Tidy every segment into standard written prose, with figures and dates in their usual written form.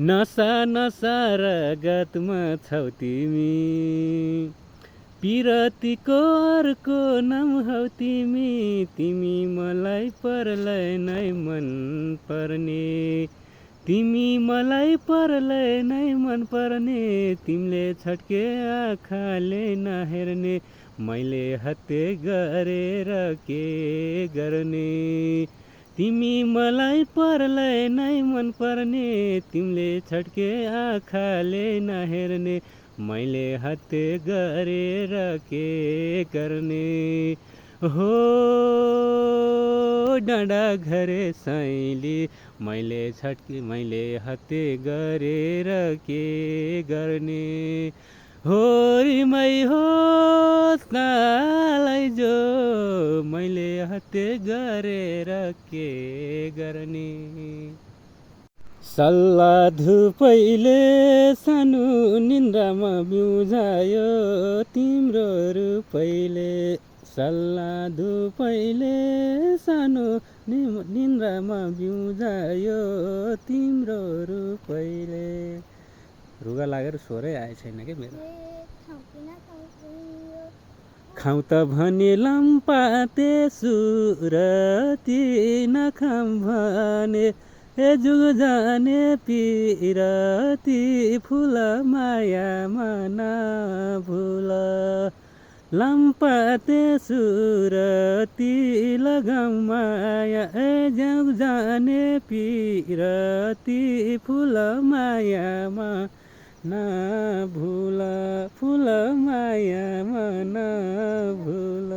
नसा नसा रगतमा छौ तिमी, पिरतीको अर्को नाम हौ तिमी। तिमी मलाई परलै नै मन पर्ने, तिमी मलाई परलै नै मन पर्ने। तिमीले छड्के आँखाले नहेर्ने, मैले हत्या गरेर के गर्ने। तिमी मलाई परलै नै मन पर्ने, तिमीले छड्के आँखाले नहेर्ने, मैले हत्या गरेर के गर्ने। हो डाँडा घरे साइली, मैले हत्या गरेर के गर्ने। होरीमै होस् नालाई जो, मैले हत्या गरेर के गर्ने। सल्ला धुपैले सानो निन्द्रामा बिउझायो तिम्रो रूपैले। सल्ला धुपैले सानो निन्द्रामा बिउझायो तिम्रो रूपैले। रुगा लागेर स्वरै आए छैन के मेरो। खाउँ त भने लम्पाते सुरती, नखाम भने ए जुग जाने पिरती। फुल मायामा नभुल, लम्पाते सुरती लगाम माया। ए जुग जाने पिरती, फुल मायामा नभुल, फुल मायामा नभुल।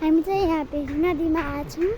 हामी चाहिँ यहाँ पेरी नदीमा आएछौँ।